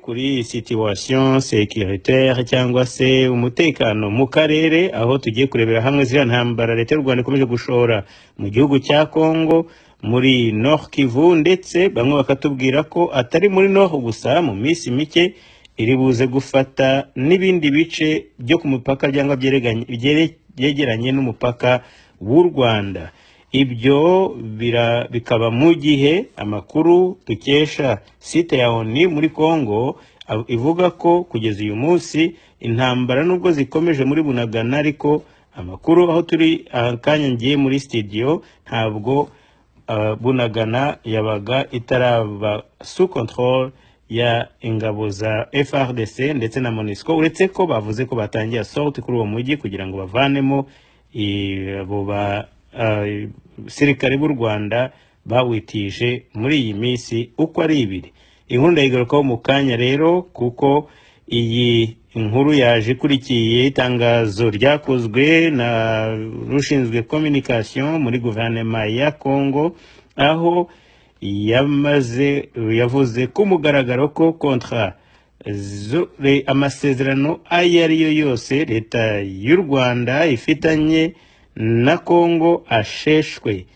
Kuri situation sécuritaire cyangwa se umutekano mu karere aho tugiye kurebera hamwe ziriya ntambara leta y'u Rwanda ikomeje gushora mu gihugu cya Congo muri Nord Kivu, ndetse bamwe bakatubwira ko atari muri Nord gusa, mu minsi mike iri buze gufata n'ibindi bice byo ku mupaka cyangwa byegeranye n'umupaka w'u Rwanda. Ibyo bikaba mu gihe amakuru dukesha site ya ONU muri Congo ivuga ko kugeza uyu munsi intambara nubwo zikomeje muri Bunagana, ariko amakuru aho turi akanya ngiye muri studio ntabwo Bunagana yabaga itaraba sous contrôle ya ingabo za FARDC ndetse na MONUSCO, uretse ko bavuze ko batangiye assault kuri uwo mujyi kugira ngo bavanemo abo sirikare b'u Rwanda bawitije muri iyi minsi uko ari ibiri. Inkuru ndayigarukaho mu kanya rero, kuko iyi inkuru yaje ikurikiye itangazo ryakozwe na rushinzwe communication muri guverinoma ya Congo, aho yavuze ku mugaragaro ko kontra amasezerano ayo ari yo yose leta y'u Rwanda ifitanye na Congo asheshwe.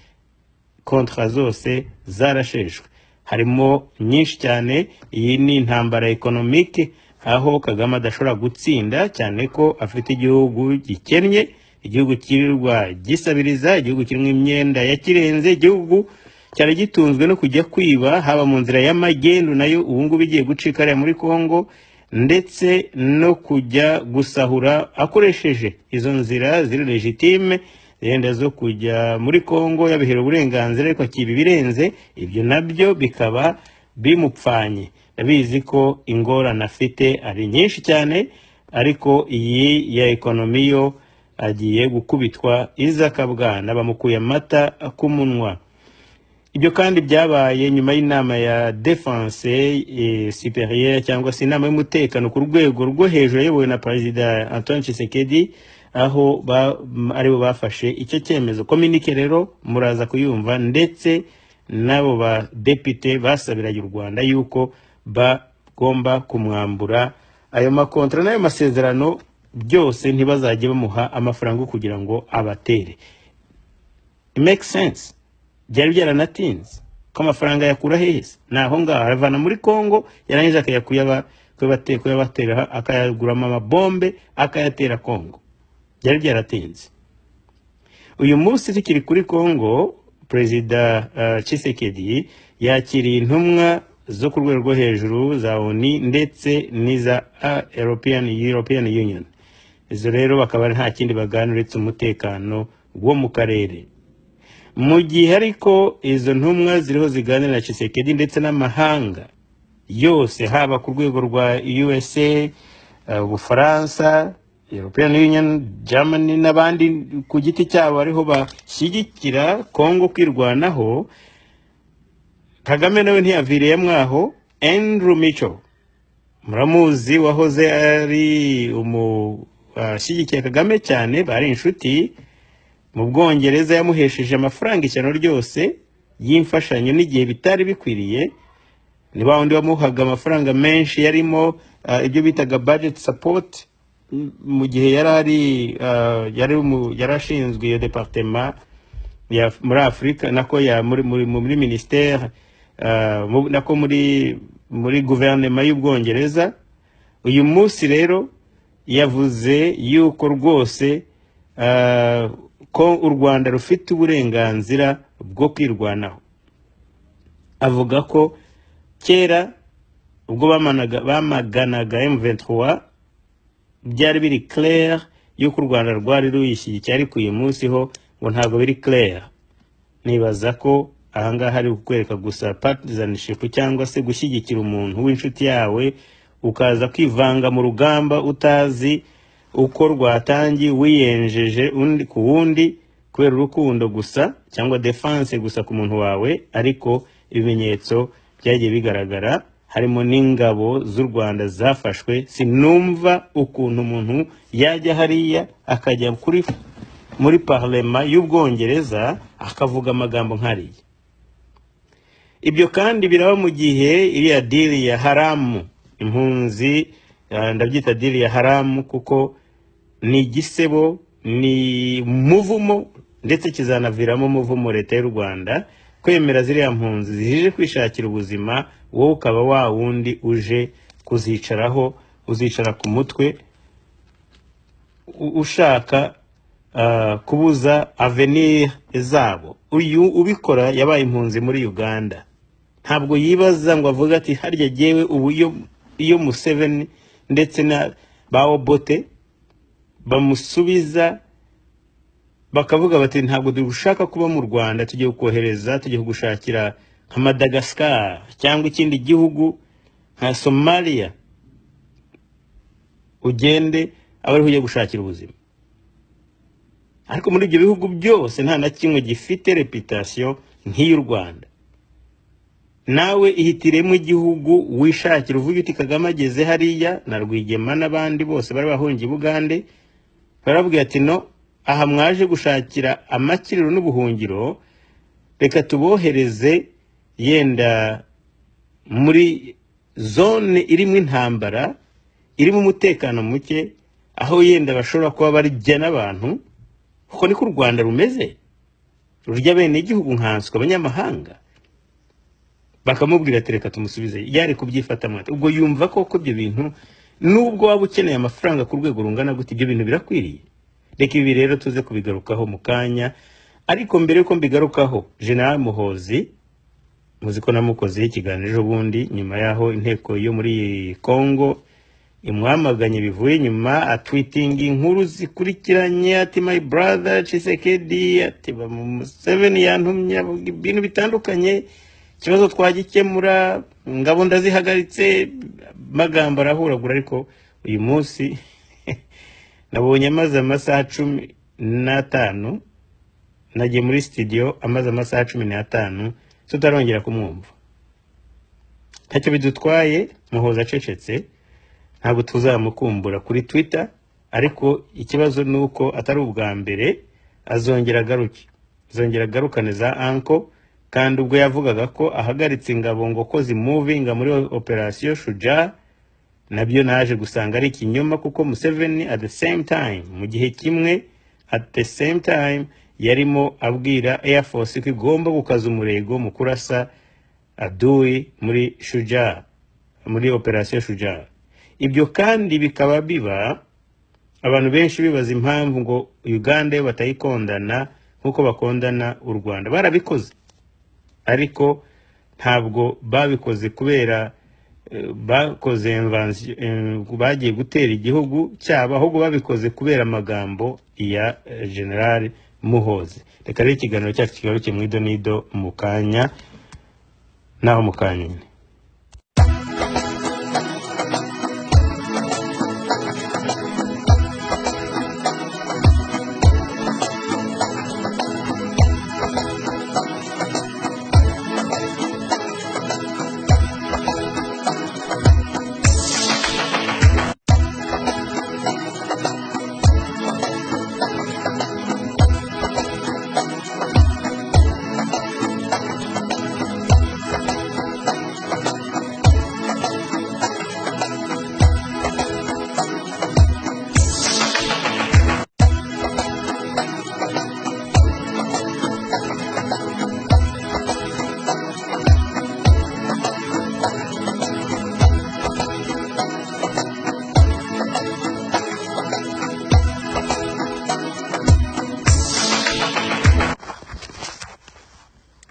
Kontra zose zarasheshwe, harimo nyinshi cyane. Iyi ni intambara economique, aho Kagame adashobora gutsinda cyane ko afite igihugu gikennye, igihugu kirirwa gisabiriza, igihugu kirimo imyenda yakirenze, igihugu cyari gitunzwe no kujya kwiba haba mu nzira y'amagendu, nayo ubu ngubu igiye gucika ariya muri Congo, ndetse no kujya gusahura akoresheje izo nzira ziri legitime yenda zo kujya muri Congo yabihera uburenganzira, ariko akiba ibirenze. Ibyo nabyo bikaba bimupfanye. Ndabizi ko ingorane afite ari nyinshi cyane, ariko iyi ya ekonomi yo agiye gukubitwa izakabwana, bamukuye amata ku munwa. Ibyo kandi byabaye nyuma y'inama ya defense supérieure cyangwa se inama y'umutekano ku rwego rwo hejuru yayobowe na Perezida Antoine Tshisekedi, aho aribo bafashe icyo cyemezo. Communique rero muraza kuyumva, ndetse nabo ba depite basabiraga u Rwanda yuko bagomba kumwambura ayo makontra n'ayo masezerano byose, ntibazajye bamuha amafaranga kugira ngo abatere. It makes sense. Byari byaranatinze ko amafaranga yakura heza, naho ngaho aravana muri Congo, yarangiza kuyabatera akayaguramo amabombe akayatera Congo. Byari byaratinze. Uyu munsi tukiri kuri Congo, Perezida Tshisekedi yakiriye intumwa zo ku rwego rwo hejuru za ONU ndetse n'iza European Union. Izo rero bakaba nta kindi baganira uretse umutekano wo mu karere. Mu gihe ariko izo ntumwa ziriho ziganira na Tshisekedi ndetse n'amahanga yose, haba ku rwego rwa USA, Ubufaransa, European Union, Germany n'abandi ku giti cyabo ariho bashyigikira Congo kwirwanaho, Kagame nawe ntiyaviriye mwaho. Andrew Mitchell, muramuzi, wahoze ari ashyigikiye Kagame cyane, bari inshuti mu Bwongereza, yamuhesheje amafaranga ishyano ryose y'imfashanyo n'igihe bitari bikwiriye. Ni bawundi wamuhaga amafaranga menshi, yarimo ibyo bitaga budget support, mu gihe yarashinzwe iyo departement muri Afrika, nako muri ministère, nako muri guverinoma y'Ubwongereza. Uyu munsi rero yavuze yuko rwose ko u Rwanda rufite uburenganzira bwo kwirwanaho. Avuga ko kera ubwo bamaganaga M23 byari biri clair yuko u Rwanda rwari ruyishyigikiye, ariko uyu munsi ho ngo ntabwo biri clair. Nibaza ko ahangaha ari kukwereka gusa partisanship cyangwa se gushyigikira umuntu w'inshuti yawe, ukaza kwivanga mu rugamba utazi uko rwatangiye, wiyenjeje undi ku wundi kubera urukundo gusa cyangwa defense gusa ku muntu wawe. Ariko ibimenyetso byagiye bigaragara, harimo n'ingabo z'u Rwanda zafashwe. Sinumva ukuntu umuntu yajya hariya akajya muri parlement y'Ubwongereza akavuga amagambo nk'ariya. Ibyo kandi biraba mu gihe iriya deal ya haramu impunzi ndabyita diri ya haramu, kuko ni igisebo, ni muvumo, ndetse kizanaviramo muvumo leta y'u Rwanda kwemera ziriya mpunzi zije kwishakira ubuzima, wowe ukaba wa wundi uje kuzicaraho, uzicara ku mutwe ushaka kubuza avenir zabo. Uyu ubikora yabaye impunzi muri Uganda, ntabwo yibaza ngo avuga ati harya jewe ubu iyo Museveni ndetse na Baobote bamusubiza bakavuga bati ntabwo dushaka kuba mu Rwanda, tugiye kohereza, tugiye gushakira nka Madagascar cyangwa ikindi gihugu nka Somalia, ugende abariho ujye gushakira ubuzima. Ariko muri ibyo bihugu byose nta na kimwe gifite reputation nk'iy'u Rwanda. Nawe ihitiremo igihugu wishakira, uvuga uti Kagame ageze hariya na Rwigema n'abandi bose bari bahungiye Bugande, barabwira ati no, aha mwaje gushakira amakiriro n'ubuhungiro, reka tubohereze yenda muri zone irimo intambara, irimo umutekano muke, aho yenda bashobora kuba barya n'abantu. Kuko niko u Rwanda rumeze, rurya bene igihugu nkanswe abanyamahanga. Bakamubwira ati reka tumusubize, yari kubyifata mwate. Ubwo yumva koko ibyo bintu, nubwo waba ukeneye amafaranga ku rwego rungana gute, ibyo bintu birakwiriye. Reka ibi rero tuze kubigarukaho mu kanya. Ariko mbere yuko mbigarukaho, General Muhoozi, muzi ko namukoze ikiganiro ejo bundi nyuma yaho inteko yo muri Congo imwamaganye bivuye nyuma, atweeting inkuru zikurikiranye ati my brother Tshisekedi, ati Museveni yantumye ibintu bitandukanye, ikibazo twagikemura, ngabo ndazihagaritse, magambo arahuragura. Ariko uyu munsi nabonye amaze amasaha 15, nagiye muri studio amaze amasaha 15, tutarongera kumwumva. Ntacyo bidutwaye, Muhoozi acecetse, ntabwo tuzamukumbura kuri Twitter. Ariko ikibazo nuko atari ubwa mbere, azongera agarukane za anko. Kandi ubwo yavugaga ko ahagaritse ingabo ngo ko zimuvinga muri operation Shujaa, nabyo naje gusanga ari ikinyoma, kuko Museveni at the same time yarimo abwira Air Force ko igomba gukaza umurego mu kurasa adui muri Shujaa, muri operation Shujaa. Ibyo kandi bikaba biba abantu benshi bibaza impamvu ngo Uganda batayikondana nkuko bakondana u Rwanda. Barabikoze, ariko ntabwo babikoze kubera bakoze bagiye gutera igihugu cyabo, ahubwo babikoze kubera amagambo ya General Muhoozi. Reka rero ikiganiro cyacu kigaruke mu idonido mu kanya, naho mu kanya.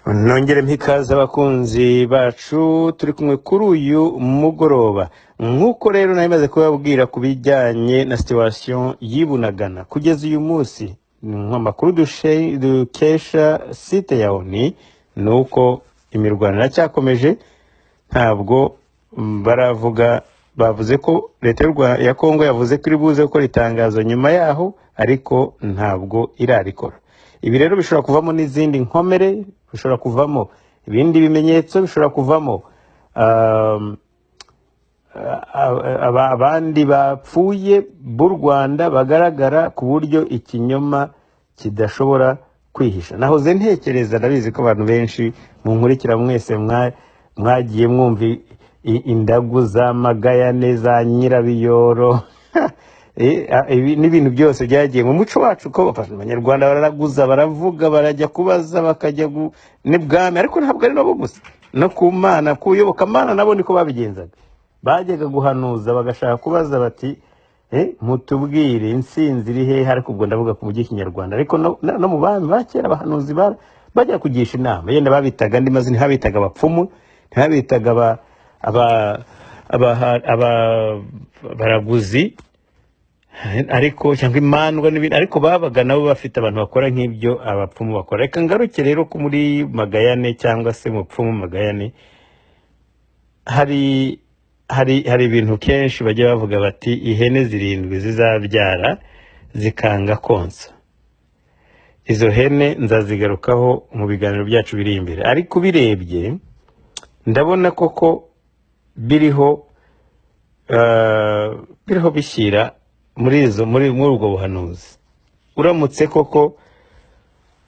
Nongere mpikaza abakunzi bacu turi kumwe kuri uyu mugoroba. Nkuko rero nabimaze kubabwira kubijyanye na situation y'Ibunagana kugeza uyu munsi, amakuru dukesha site ya ONU nuko imirwano iracyakomeje. Ntabwo baravuga, bavuze ko leta ya Kongo yavuze ko iribuze gukora itangazo nyuma yaho, ariko ntabwo irarikora. Ibi rero bishobora kuvamo n'izindi nkomere, bishobora kuvamo ibindi bimenyetso, bishobora kuvamo abandi bapfuye b'u Rwanda bagaragara ku buryo ikinyoma kidashobora kwihisha. Nahoze ntekereza, ndabizi ko abantu benshi munkurikira mwese mwagiye mwumva indagu za magayane za nyirabiyoro ibi n'ibintu byose byagiye mu muco wacu ko abanyarwanda bararaguza baravuga barajya kubaza bakajya n'ibwami ariko ntabwo ari nabo gusa no ku mana kuyoboka mana nabo niko babigenzaga bajyaga guhanuza bagashaka kubaza bati mutubwire insinzi iri hehe ariko ubwo ndavuga ku mujyi kinyarwanda ariko no mu bami bakera abahanuzi bajya kugisha inama yenda babitaga andi mazina ntabitaga abapfumu ntabitaga abaraguzi ariko cyangwa imandwa n'ibindi ariko babaga nabo bafite abantu bakora nk'ibyo abapfumu bakora reka ngaruke rero ko muri magayane cyangwa se mupfumu magayane hari ibintu kenshi bajya bavuga bati ihene 7 zizabyara zikanga konsa izo hene nzazigarukaho mu biganiro byacu biri imbere ariko birebye ndabona koko biriho bishyira muri ubwo buhanuzi uramutse koko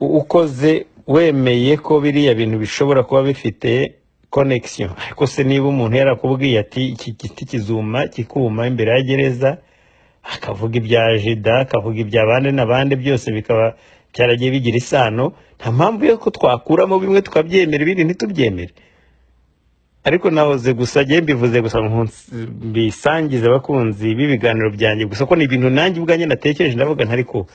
ukoze wemeye ko biriya bintu bishobora kuba bifite connection ariko se niba umuntu yarakubwiye ati iki giti kizuma kikuma imbere ya gereza akavuga ibya jida akavuga iby'abandi n'abandi byose bikaba cyaragiye bigira isano nta mpamvu yo ko twakuramo bimwe tukabyemera ibindi ntitubyemere ariko nahoze gusa giye mbivuze gusa mbisangiza abakunzi b'ibiganiro byanjye gusa ko ni ibintu nanjye ubwanjye natekereje ndavuga ntariko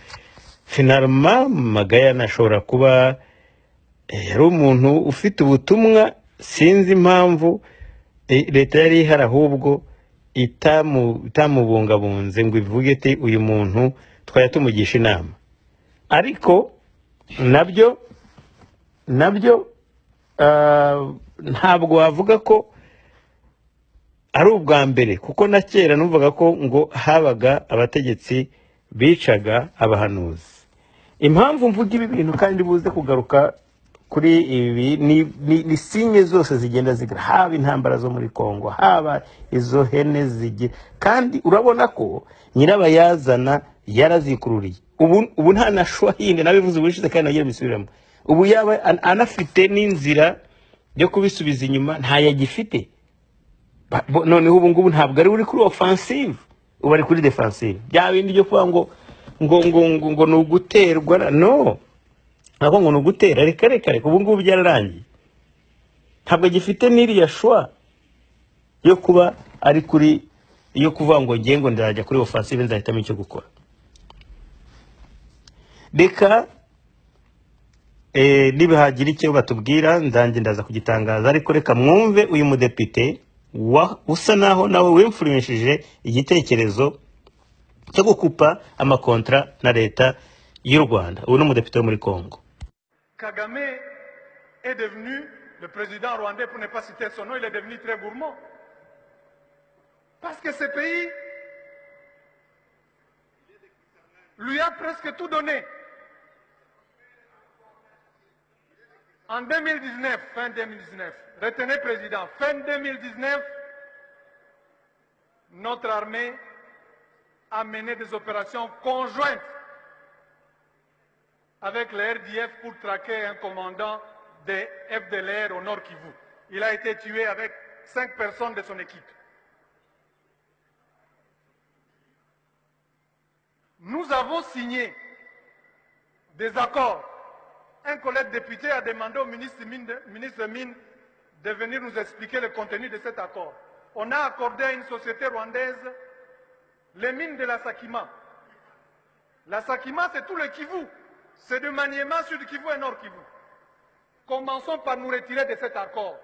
finalement magayane ashobora kuba yari umuntu ufite ubutumwa sinzi impamvu leta yari ihari ahubwo itamubungabunze ngo ivuge ati uyu muntu twajya tumugisha inama ariko nabyo ntabwo wavuga ko ari ubwa mbere kuko na kera numvaga ko ngo habaga abategetsi bicaga abahanuzi impamvu mvuga ibi bintu kandi buze kugaruka kuri ibi ni sinye zose zigenda zigira haba intambara zo muri Kongo haba izo hene zigira kandi urabona ko nyirabayazana yarazikururiye ubu nta nashwa yindi nabivuze ubushize kandi nagiye bisubiramo ubu yaba anafite n'inzira yo kubisubiza inyuma ntayagifite noneho ubu ngubu ntabwo ari uri kuri offensive ubu ari kuri defensive bya bindi byo kuvuga ngo ni uguterwa no ntabwo ngo ni ugutera reka ubu ngubu byararangiye ntabwo agifite n'iriya shwa yo kuba ari kuri yo kuvuga ngo ngiye ngo ndajya kuri offensive nzahitamo icyo gukora reka nibahagira icyo batubwira ndaza kugitangaza ariko reka mwumve uyu mudepite usa naho nawe wimfurishije igitekerezo cyo gukupa amakontra na leta y'u Rwanda ubu n'umudepite wo muri Kongo. Kagame est devenu le président rwandais, pour ne pas citer son nom, il est devenu très gourmand. Parce que ce pays lui a presque tout donné. En 2019, fin 2019, retenez président, fin 2019, notre armée a mené des opérations conjointes avec le RDF pour traquer un commandant des FDLR au Nord Kivu. Il a été tué avec 5 personnes de son équipe. Nous avons signé des accords. Un collègue député a demandé au ministre Mines de venir nous expliquer le contenu de cet accord. On a accordé à une société rwandaise les mines de la Sakima. La Sakima, c'est tout le Kivu. C'est de Maniema, Sud Kivu et Nord Kivu. Commençons par nous retirer de cet accord.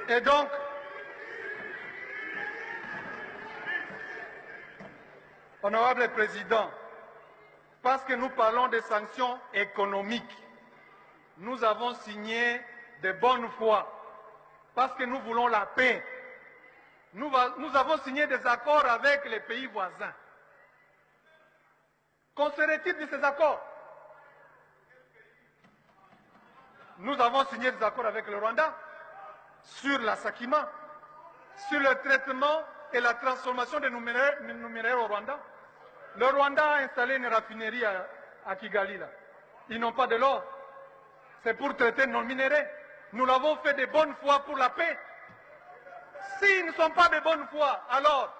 Et donc, honorable Président, parce que nous parlons de sanctions économiques, nous avons signé de bonne foi, parce que nous voulons la paix. Nous avons signé des accords avec les pays voisins. Qu'en serait-il de ces accords? Nous avons signé des accords avec le Rwanda sur la Sakima, sur le traitement et la transformation des numéraires au Rwanda. Le Rwanda a installé une raffinerie à Kigali, là. Ils n'ont pas de l'or. C'est pour traiter nos minéraux. Nous l'avons fait de bonne foi pour la paix. S'ils ne sont pas de bonne foi, alors,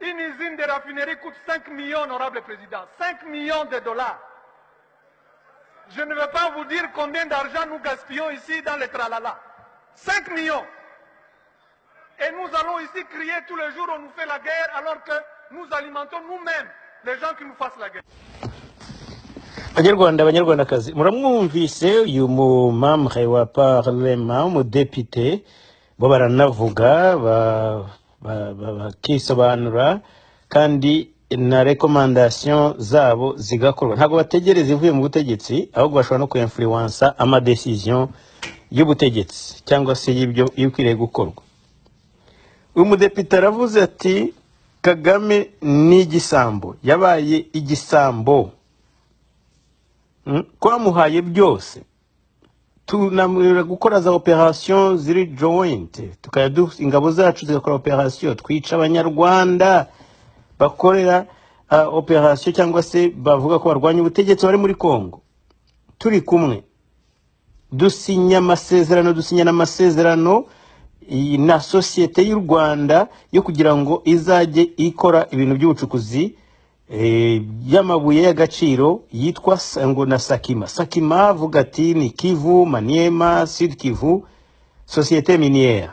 une usine de raffinerie coûte 5 millions, honorable président. 5 millions de dollars. Je ne veux pas vous dire combien d'argent nous gaspillons ici dans les tralala. 5 millions. Et nous allons ici crier tous les jours, on nous fait la guerre, alors que nous alimentons nous-mêmes les gens qui nous fassent la guerre. Banyarwanda banyarwandakazi muramwumvise uyu mumamre wa parlement umudepite bo baranavuga bakisobanura kandi na recommandation zabo zigakorwa ntabwo bategereza ivuye mu butegetsi ahubwo bashobora no kuinfluencer ama decision y'ubutegetsi cyangwa se y'ibyo ikwiriye gukorwa. Uyu mudepite aravuze ati Kagame ni igisambo yabaye igisambo kwamuhaye byose tunamwira gukora za operation ziri joint tukaya ingabo zacu zigakora operation twica abanyarwanda bakorera operation cyangwa se bavuga ko barwanya ubutegetsi bari muri Kongo turi kumwe dusinya n'amasezerano na societe y'u Rwanda yo kugira ngo izajye ikora ibintu by'ubucukuzi y'amabuye y'agaciro yitwa ngo na Sakima avuga ati ni Kivu Maniema Sud Kivu societe minière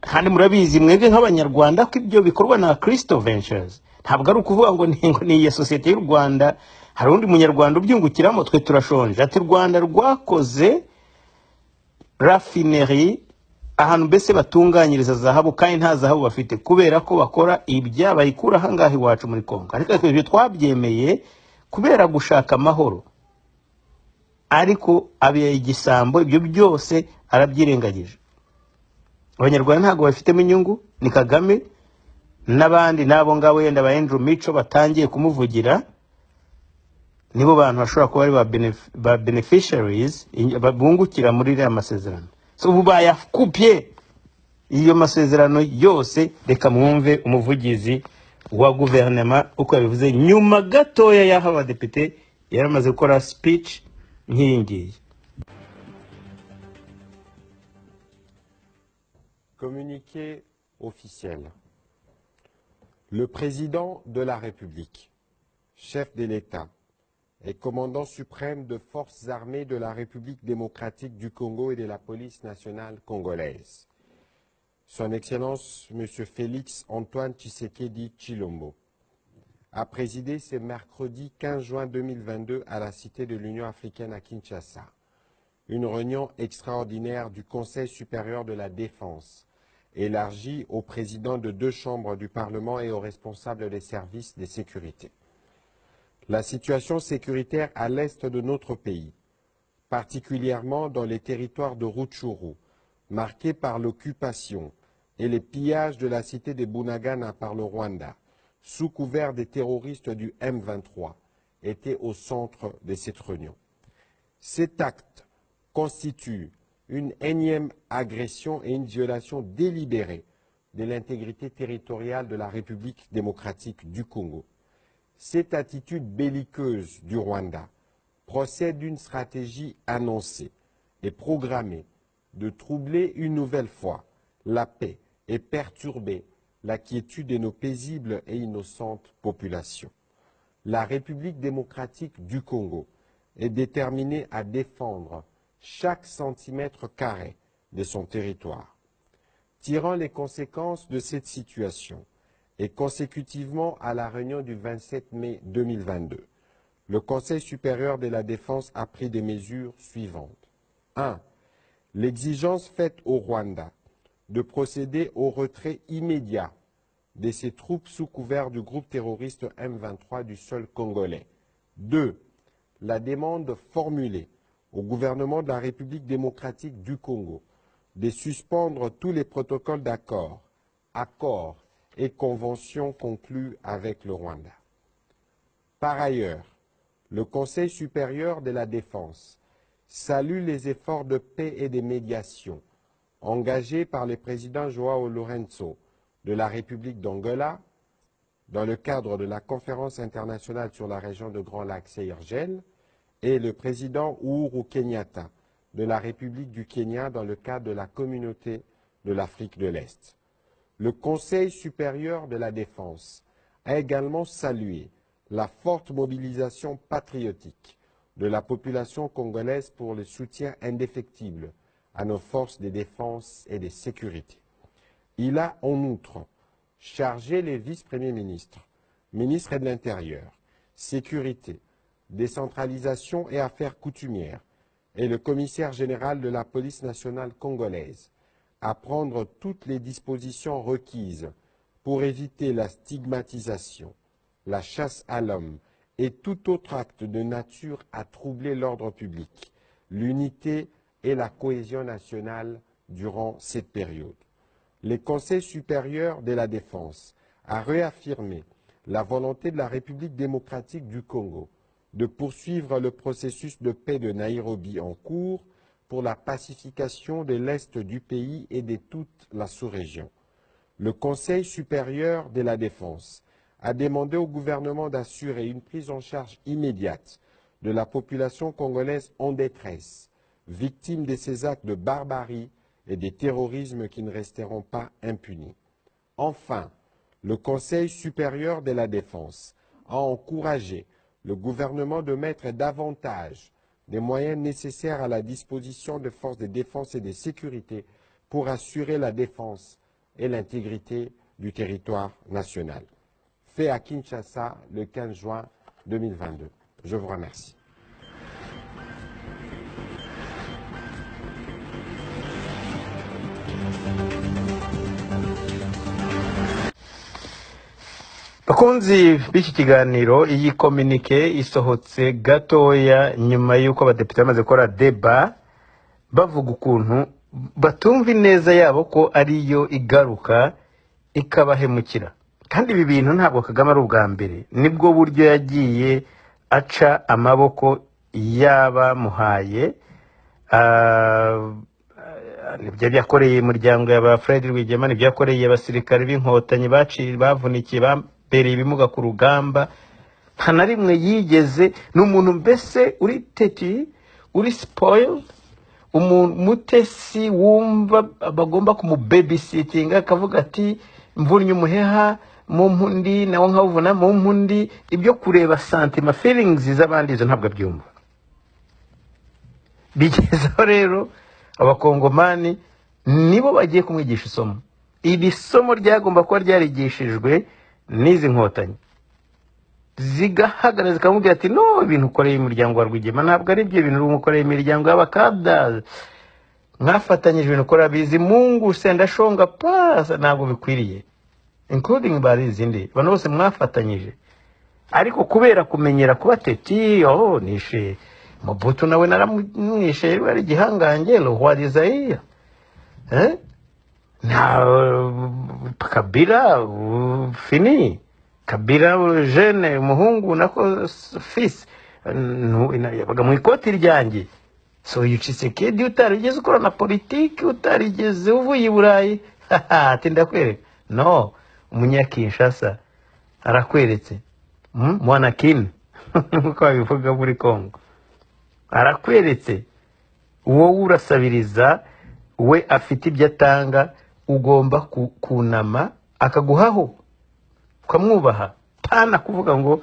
handi murabizi mwebwe nk'abanyarwanda ko ibyo bikorwa na Crystal Ventures ntabwo ari ukuvuga ngo ni iya societe y'u Rwanda hari undi munyarwanda ubyungukiramo twe turashonje ati Rwanda rwakoze raffinerie ahantu mbese batunganyiriza zahabu kandi nta zahabu bafite kubera ko bakora ibya bayikura hangahe iwacu muri Kongo ariko ibyo twabyemeye kubera gushaka amahoro ariko abiye igisambo ibyo byose arabyirengagije. Abanyarwanda ntago bafitemo inyungu ni Kagame n'abandi nabo ngabo yenda ba Andrew Micho batangiye kumuvugira nibo bantu bashobora kuba ari ba beneficiaries babungukira muri ya masezerano. So ubu bayakupye iyo masezerano yose reka mwumve umuvugizi wa guverinoma uko yabivuze nyuma gatoya y'aho abadepite yaramaze gukora speech nk'iyingiyi. Communiqué officiel. Le président de la République, chef de l'État et commandant suprême de forces armées de la République démocratique du Congo et de la police nationale congolaise, Son Excellence M. Félix Antoine Tshisekedi Tshilombo, a présidé ce mercredi 15 juin 2022 à la Cité de l'Union africaine à Kinshasa, une réunion extraordinaire du Conseil supérieur de la défense, élargie aux présidents de 2 chambres du Parlement et aux responsables des services de sécurité. La situation sécuritaire à l'est de notre pays, particulièrement dans les territoires de Rutshuru, marqués par l'occupation et les pillages de la cité de Bunagana par le Rwanda, sous couvert des terroristes du M23, était au centre de cette réunion. Cet acte constitue une énième agression et une violation délibérée de l'intégrité territoriale de la République démocratique du Congo. Cette attitude belliqueuse du Rwanda procède d'une stratégie annoncée et programmée de troubler une nouvelle fois la paix et perturber la quiétude de nos paisibles et innocentes populations. La République démocratique du Congo est déterminée à défendre chaque centimètre carré de son territoire. Tirant les conséquences de cette situation et consécutivement à la réunion du 27 mai 2022, le Conseil supérieur de la défense a pris des mesures suivantes. 1. L'exigence faite au Rwanda de procéder au retrait immédiat de ses troupes sous couvert du groupe terroriste M23 du sol congolais. 2. La demande formulée au gouvernement de la République démocratique du Congo de suspendre tous les protocoles d'accord, accords et conventions conclus avec le Rwanda. Par ailleurs, le Conseil supérieur de la défense salue les efforts de paix et de médiation engagés par le président João Lourenço de la République d'Angola, dans le cadre de la conférence internationale sur la région de Grand Lac CIRGL, et le président Uhuru Kenyatta de la République du Kenya dans le cadre de la communauté de l'Afrique de l'Est. Le Conseil supérieur de la défense a également salué la forte mobilisation patriotique de la population congolaise pour le soutien indéfectible à nos forces de défense et de sécurité. Il a en outre chargé les vice-premiers ministres, ministres de l'Intérieur, Sécurité, Décentralisation et Affaires coutumières et le commissaire général de la police nationale congolaise à prendre toutes les dispositions requises pour éviter la stigmatisation, la chasse à l'homme et tout autre acte de nature à troubler l'ordre public, l'unité et la cohésion nationale durant cette période. Le Conseil supérieur de la défense a réaffirmé la volonté de la République démocratique du Congo de poursuivre le processus de paix de Nairobi en cours pour la pacification de l'Est du pays et de toute la sous-région. Le Conseil supérieur de la défense a demandé au gouvernement d'assurer une prise en charge immédiate de la population congolaise en détresse, victime de ces actes de barbarie et des terrorismes qui ne resteront pas impunis. Enfin, le Conseil supérieur de la défense a encouragé le gouvernement de mettre davantage des moyens nécessaires à la disposition des forces de défense et de sécurité pour assurer la défense et l'intégrité du territoire national. Fait à Kinshasa le 15 juin 2022. Je vous remercie. bakunzi b'iki kiganiro, iyi kominike isohotse gatoya nyuma y'uko abadepite bamaze gukora deba bavuga ukuntu batumva ineza yabo ko ariyo igaruka ikabahemukira. Kandi ibi bintu ntabwo Kagame ari ubwa mbere, nibwo buryo yagiye aca amaboko y'abamuhaye. Nibyo byakoreye umuryango y'aba Fred Rwigema, nibyo yakoreye abasirikare b'inkotanyi bavunikiye bereye ibimuga ku rugamba. Nta na rimwe yigeze n'umuntu mbese uri teti, uri spoiled, umuntu mutesi wumva bagomba kumubabysittinga akavuga ati mvunnye umuheha mu mpundi nawe nkawuvuna mu mpundi. Ibyo kureba santima feelings z'abandi izo ntabwo abyumva. Bigezaho rero abakongomani nibo bagiye kumwigisha isomo. Iri somo ryagomba kuba ryarigishijwe n'izi nkotanyi, zigahagarara zikamubwira ati no, ibintu ukoreye umuryango wa Rwigema ntabwo ari byo, ibintu umukoreye imiryango y'abakada mwafatanyije, ibintu ukora Bizimungu Sendashonga pasa ntabwo bikwiriye, including bari izindi abantu bose mwafatanyije. Ariko kubera kumenyera kuba teti, nishe Mobutu nawe naramwishe yari gihangange Roi des Zaïre, na Kabila fini, Kabila jeune umuhungu nako fils yabaga mu ikoti ryanjye. So Tshisekedi utarigeze ukora na politiki, utarigeze uvuye i Burayi, ati ndakwereka. No, umunyakinshasa arakweretse, mwana kin uko babivuga muri Kongo, arakweretse. Wowe urasabiriza, we afite ibyo atanga, ugomba kunama akaguhaho ukamwubaha, pana kuvuga ngo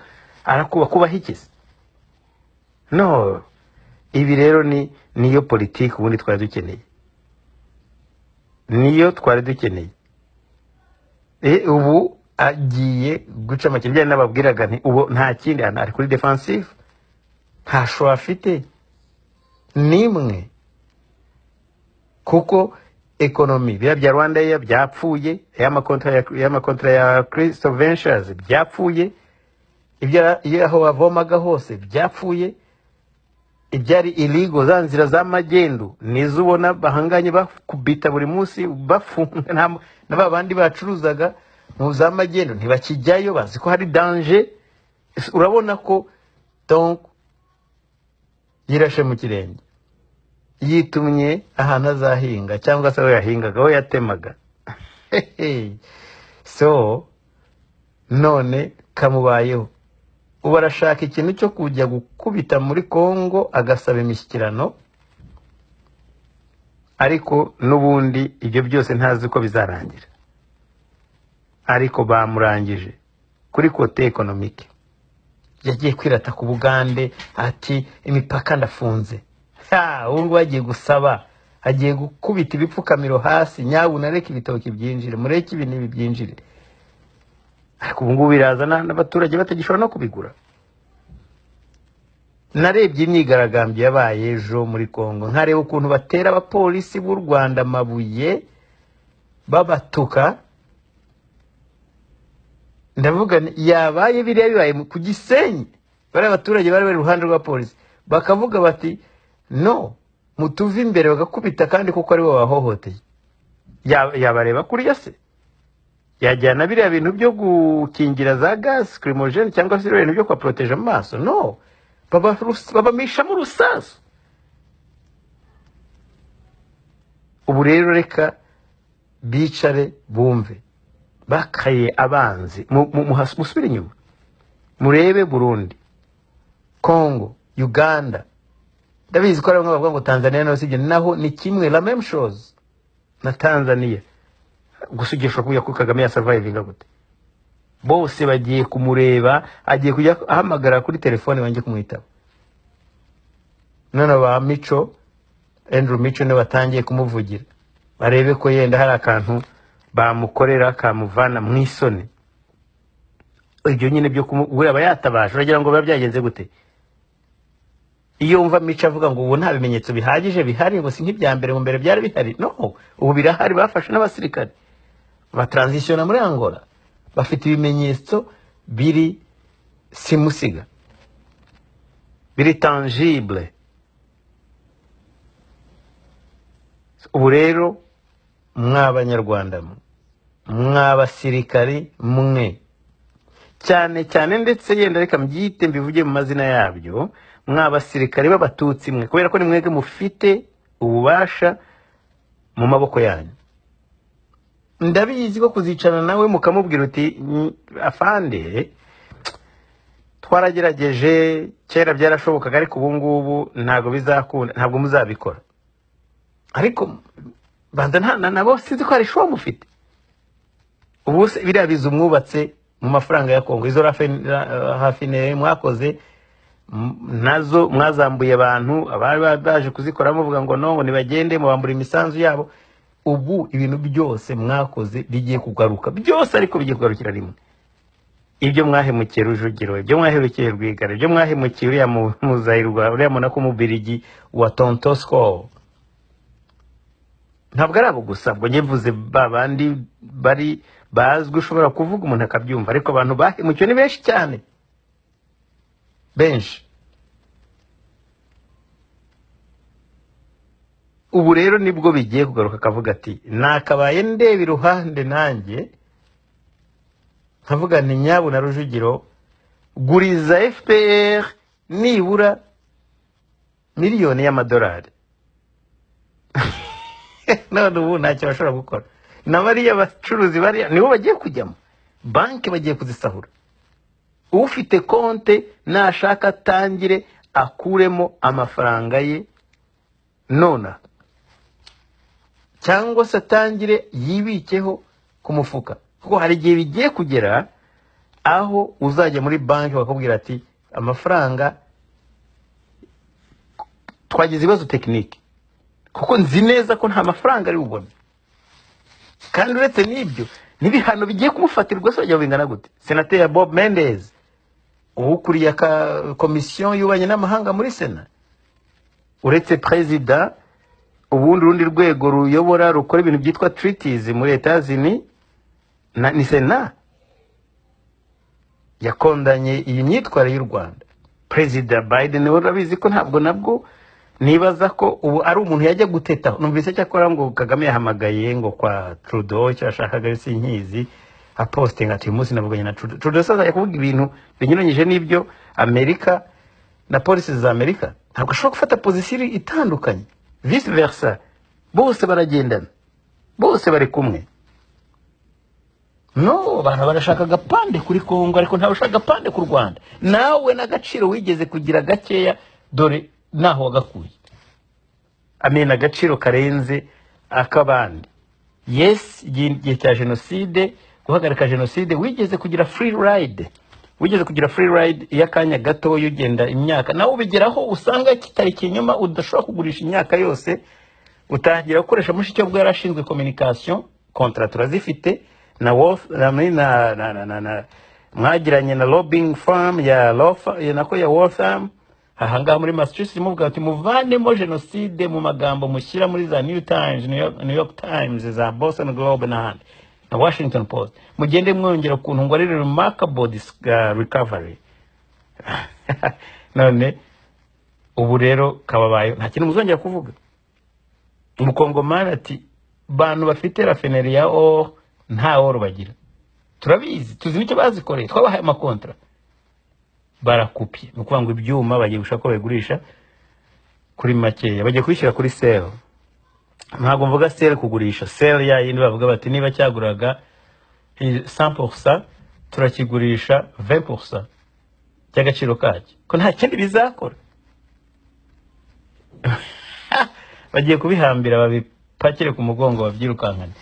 kubaha ikisi. No, ibi rero niyo politiki ubundi twari dukeneye, niyo twari dukeneye. Ubu agiye guca amakimbirane n'ababwiraga nti ubu nta kindi, ari kuri defensive, nta show afite nimwe, kuko ekonomi bya Rwanda ya byapfuye, y'amakontra ya Crystal Ventures byapfuye, ibyo aho bavomaga hose byapfuye, ibyari illegal za nzira z'amagendu nizo ubona bahanganye bakubita buri munsi bafunga, na babandi bacuruzaga mu z'amagendu ntibakijyayo bazi ko hari danger. Urabona ko donc yirashe mu kirenge, yitumye ahantu azahinga, cyangwa se we yahingaga, we yatemaga. So none kamubayeho. Ubu arashaka ikintu cyo kujya gukubita muri Kongo agasaba imishyikirano, ariko n'ubundi ibyo byose ntazi ko bizarangira. Ariko bamurangije kuri kote ekonomike. Yagiye kwirata ku Bugande ati imipaka ndafunze. Ubu bagiye gusaba, agiye gukubita ibipfukamiro hasi, nyabuna reka ibitoki byinjire, mureke ibi nibi byinjire. Ariko ubu ngubu birazana n'abaturage batagishobora no kubigura. Narebye imyigaragambyo yabaye ejo muri Kongo, nkareba ukuntu batera abapolisi b'u Rwanda amabuye babatuka. Ndavuga yabaye biriya bibaye ku Gisenyi, bari abaturage bari bari ruhande rwa polisi bakavuga bati no mutuve imbere, bagakubita kandi kuko ari bo bahohoteye. Yabareba kuri yase yajyana biriya bintu byo gukingira za gas lacrimogene cyangwa se ibintu byo kwa protege amaso. No, babamisha mu rusasu. Ubu rero reka bicare bumve, bakaye abanzi musubire inyuma murebe Burundi, Congo, Uganda. Ndabizi ko ari bamwe bavuga ngo Tanzania naho sibyo, naho ni kimwe, la même chose na Tanzania. Gusugisha kuya ko Kagame ya survivinga gute. Bose bagiye kumureba, agiye kujya ahamagara kuri telefone wanjye kumwitaba. None ba Mico, Andrew Mico ne batangiye kumuvugira, barebe ko yenda hari akantu bamukorera kamuvana mwisone. Ibyo nyine byo kumubura bayatabaje, uragira ngo babyagenze gute? Iyo umva Mico avuga ngo ubu nta bimenyetso bihagije bihari, ngo si nk'ibya mbere, mu mbere byari bihari. No, ubu birahari, bafashe n'abasirikare batransitiona muri Angola, bafite ibimenyetso biri simusiga, biri tangible. Ubu rero mw'Abanyarwanda, mw'abasirikari mwe cyane cyane, ndetse yenda reka mbyite mbivuge mu mazina yabyo, mw'abasirikari b'abatutsi mwe, kubera ko ni mwege mufite ububasha mu maboko yanyu. Ndabizi ko kuzicarana nawe mukamubwira uti afande twaragerageje kera byarashobokaga, ariko ubu ngubu ntago bizakunda, ntabwo muzabikora. Ariko banda nabo sinzi ko ari show mufite. Ubu biriya bizu umwubatse mu mafaranga ya Kongo, izo rafine mwakoze nazo mwazambuye abantu, abari baje kuzikora muvuga ngo no, ngo nibagende mubambura imisanzu yabo. Ubu ibintu byose mwakoze bigiye kugaruka, byose ariko bigiye kugarukira rimwe. Ibyo mwahemukiye Rujugiro, ibyo mwahemukiye Rwigara, ibyo mwahemukiye uriya muzayirwa, uriya mona ko mubirigi wa Tontosco, ntabwo ari abo gusa. Ubwo ngevuze babandi bari bazwi ushobora kuvuga umuntu akabyumva, ariko abantu bahemukiye ni benshi cyane, benshi. Ubu rero nibwo bigiye kugaruka, akavuga ati nakabaye ndeba iruhande nanjye nkavuga nti Nyabu na Rujugiro guriza FPR nibura miliyoni y'amadolari. None ubu ntacyo bashobora gukora. Na bariya bacuruzi bariya nibo bagiye kujyamo, banki bagiye kuzisahura. Ufite konte nashaka atangire akuremo amafaranga ye nona, cyangwa se atangire yibikeho ku mufuka. Kuko hari igihe bigiye kugera aho uzajya muri banki bakubwira ati amafaranga twagize ibibazo tekinike, kuko nzi neza ko nta mafaranga ari bubone. Kandi uretse n'ibyo n'ibihano bigiye kumufatirwa, so bingana gute. Senateri Bob Mendes ukuriye komisiyo y'ubanye n'amahanga muri Sena, uretse president, ubundi rundi rwego ruyobora rukora ibintu byitwa treaties muri Etats-Unis ni Sena, yakondanye iyi myitwarire y'u Rwanda. President Biden we urabizi ko ntabwo nabwo nibaza ko ubu ari umuntu yajya guteta. Numvise cyakora ngo Kagame yahamagaye ngo kwa Trudeau, cyashakaga sinkizi apostinga ati umunsi navuganye na Trudeau. Sasa yakuvuga ibintu binyuranyije n'ibyo Amerika na polisi za Amerika, ntabwo ashobora gufata position itandukanye, vice versa. Bose baragendana, bose bari kumwe. no abantu barashaka agapande kuri Kongo ariko ntawe ushaka agapande ku Rwanda. Nawe n'agaciro wigeze kugira gakeya dore naho wagakuye. Amena agaciro karenze akabandi. Yes, igihe cya genocide, guhagarika genocide, wigeze kugira free ride. Wigeze kugira free ride y'akanya gato ugenda imyaka. Nawe ubigeraho usanga kitari kinyuma udashobora kugurisha imyaka yose. Utangira gukoresha mushicyo bwo yarashinzwe communication, contrat turazifite na Wolf na mwagiranye na lobbying firm ya nako ya Waltham. Ahanga muri Massachusetts muvuga ati muvanemo genocide mu magambo mushyira muri za New York Times za Boston Globe na Washington Post. Mugende mwongera ukuntu ngo ari remarkable recovery. None ubu rero kababaye nta kintu muzongera kuvuga. Umukongomani ati bantu bafite raffinerie ya nta oro bagira. Turabizi tuzi nicyo bazikoreye twabahaye amakontra. Barakupye nukuvuga ngo ibyuma bagiye gushaka ko bagurisha kuri makeya bagiye kwishyira kuri sale. Ntabwo mvuga sale kugurisha, sale ya yindi bavuga bati niba cyaguraga 100% turakigurisha 20% cy'agaciro kacyo ko nta kindi bizakora. Bagiye kubihambira babipakire ku mugongo babyirukankana.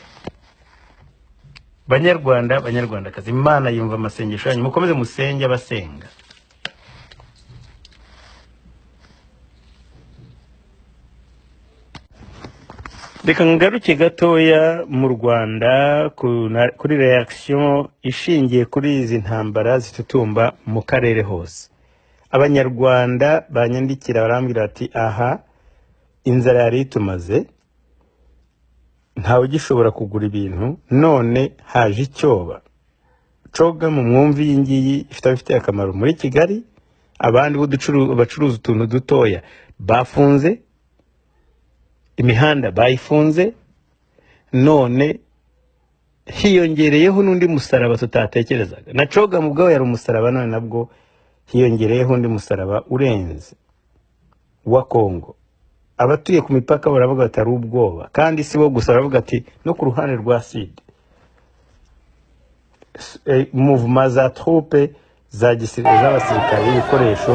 Banyarwanda banyarwandakazi, Imana yumva amasengesho yanyu, mukomeze musenge abasenga. Reka ngaruke gatoya mu Rwanda kuri reaction ishingiye kuri izi ntambara zitutumba mu karere hose. Abanyarwanda banyandikira barambwira ati aha inzara yari itumaze ntawe gishobora kugura ibintu none haje icyoba. Coga mu mwumvi y'ingiyi ifite akamaro muri Kigali. Abandi bacuruza utuntu dutoya bafunze, imihanda bayifunze, none hiyongereyeho n'undi musaraba tutatekerezaga. Na Coga mu bwawe yari umusaraba, none nabwo hiyongereyeho undi musaraba urenze wa Kongo. Abatuye ku mipaka baravuga ati ari ubwoba, kandi si bo gusa baravuga ati no ku ruhande rwa Sud movement za troupe za gisirikare z'abasirikare ibikoresho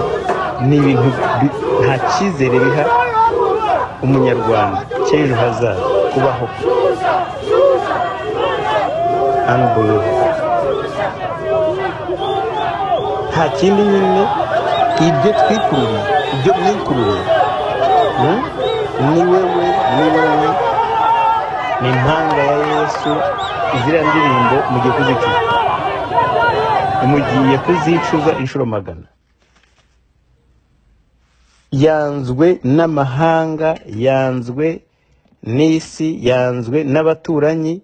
ni ibintu nta cyizere biha umunyarwanda cy'ejo hazaza kubaho. Nta kindi nyine ibyo twikururiye, ibyo mwikururiye ni wewe ni impanga ya Yesu. Izira ndirimbo mugiye kuzicuza, mugiye kuzicuza inshuro magana. Yanzwe n'amahanga, yanzwe n'isi, yanzwe n'abaturanyi,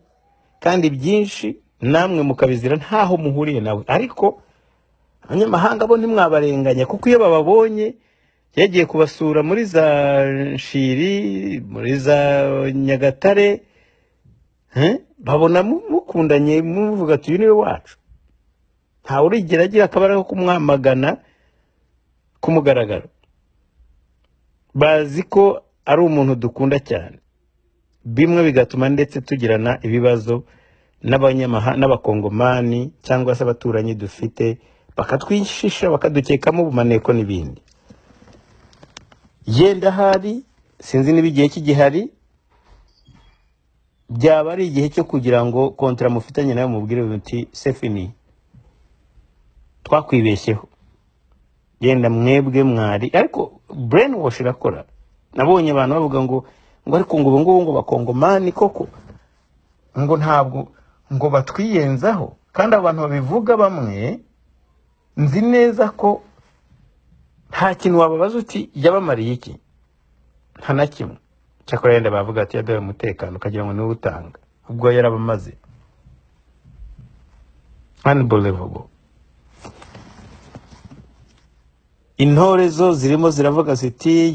kandi byinshi namwe mukabizira ntaho muhuriye nawe. Ariko abanyamahanga bo ntimwabarenganya, kuko iyo bababonye yagiye kubasura muri za Nshiri, muri za Nyagatare, babona mukundanye muvuga ati uyu niwe wacu. Ntawe urigera agira akabara ko kumwamagana kumugaragaro. Bazi ko ari umuntu dukunda cyane, bimwe bigatuma ndetse tugirana ibibazo n'abakongomani cyangwa se abaturanyi dufite, bakatwishisha bakadukekamo ubumaneko n'ibindi. Yenda hari sinzi nibigiye kigihari, byaba ari igihe cyo kugira ngo kontra mufitanye nayo mubwire uti sefini twakwibeshyeho, yenda mwebwe mwari. Ariko brainwash irakora. Nabonye abantu bavuga ngo ariko ngo bakongomani koko ngo ntabwo ngo batwiyenzaho, kandi abantu babivuga bamwe nzi neza ko nta kintu wababaza uti yabamariye iki, nta na kimwe. Cyakora yenda bavuga ati yadaye umutekano ukagira ngo niwe utanga, ubwo yarabamaze. Unbelievable. Intorezo zirimo ziravuga ziti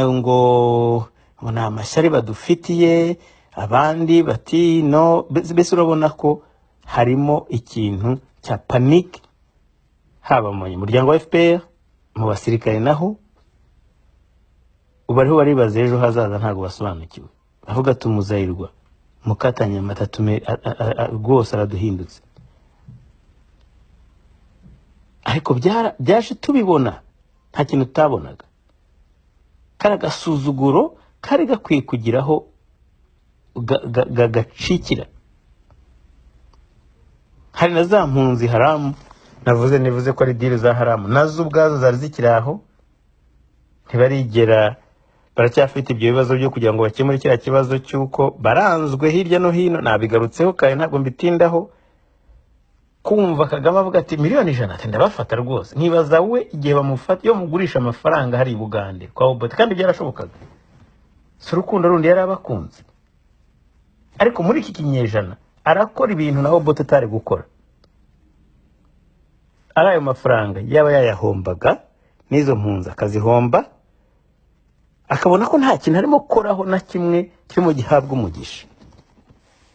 ngo nta mashyari badufitiye, abandi bati no. Bese urabona ko harimo ikintu cya panique, haba mu muryango wa FPR, mu basirikare naho ubu ariho baribaza ejo hazaza ntago basobanukiwe. Bavuga tumuzayirwa mukatanya matatume rwose araduhindutse. Ariko byaje tubibona, nta kintu utabonaga. Kari gasuzuguro kari gakwiye kugiraho gacikira. Hari na za mpunzi haramu nivuze ko ari diri za haramu, nazo ubwazo zari zikiri aho, ntibarigera, baracyafite ibyo bibazo byo kugira ngo bakemure kiriya kibazo cy'uko baranzwe hirya no hino. Nabigarutseho kare ntabwo mbitindaho. Kumva Kagame avuga ati miliyoni 100 ati ndabafata rwose, nkibaza we igihe bamufata yo mugurisha amafaranga hari i Bugande kwa Obote, kandi byarashobokaga. Si urukundo rundi yari abakunze. Ariko muri iki kinyejana arakora ibintu na Obote atari gukora. Ari ayo mafaranga yaba yayahombaga n'izo mpunzi akazihomba, akabona ko nta kintu arimo koraho na kimwe kirimo gihabwa umugisha.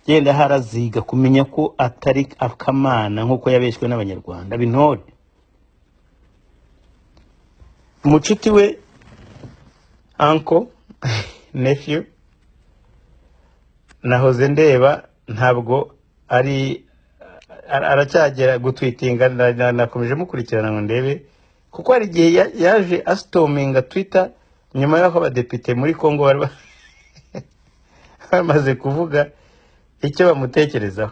Yenda haraziga kumenya ko atari akamana nk'uko yabeshwe n'abanyarwanda b'intore. Umucuti we uncle nephew nahoze ndeba, ntabwo ari aracyagera gutwitinga, nakomeje mukurikirana ngo ndebe, kuko hari igihe yaje astorminga Twitter nyuma y'aho abadepite muri Kongo bari bamaze kuvuga icyo bamutekerezaho.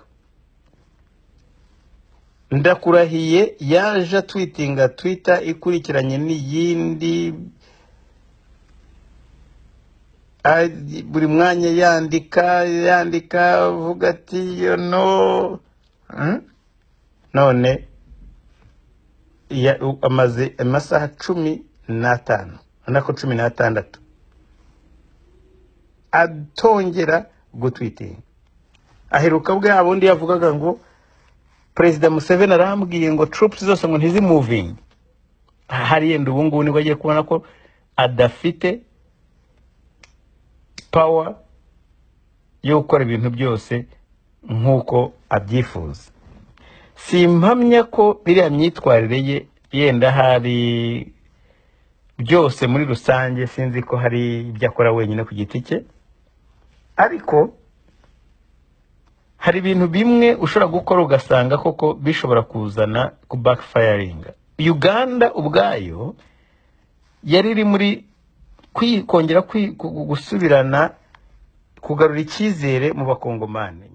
Ndakurahiye yaje tweetinga Twitter ikurikiranye n'iyindi, buri mwanya yandika avuga ati none amaze amasaha 15 anako 16 atongera gutwitinga. Aheruka bwe abundi yavugaga ngo President Museveni arambwiye ngo troops zose ngo ntizi moving. Hari yenda ubu ngubu nibwo agiye kubona ko adafite power yo gukora ibintu byose nkuko abyifuza. Simpamya ko biriya myitwarire ye yenda hari byose muri rusange, sinzi ko hari ibyo akora wenyine ku giti cye, ariko hari ibintu bimwe ushobora gukora ugasanga koko bishobora kuzana ku backfiring. Uganda ubwayo yari iri muri kongera gusubirana, kugarura icyizere mu bakongomane.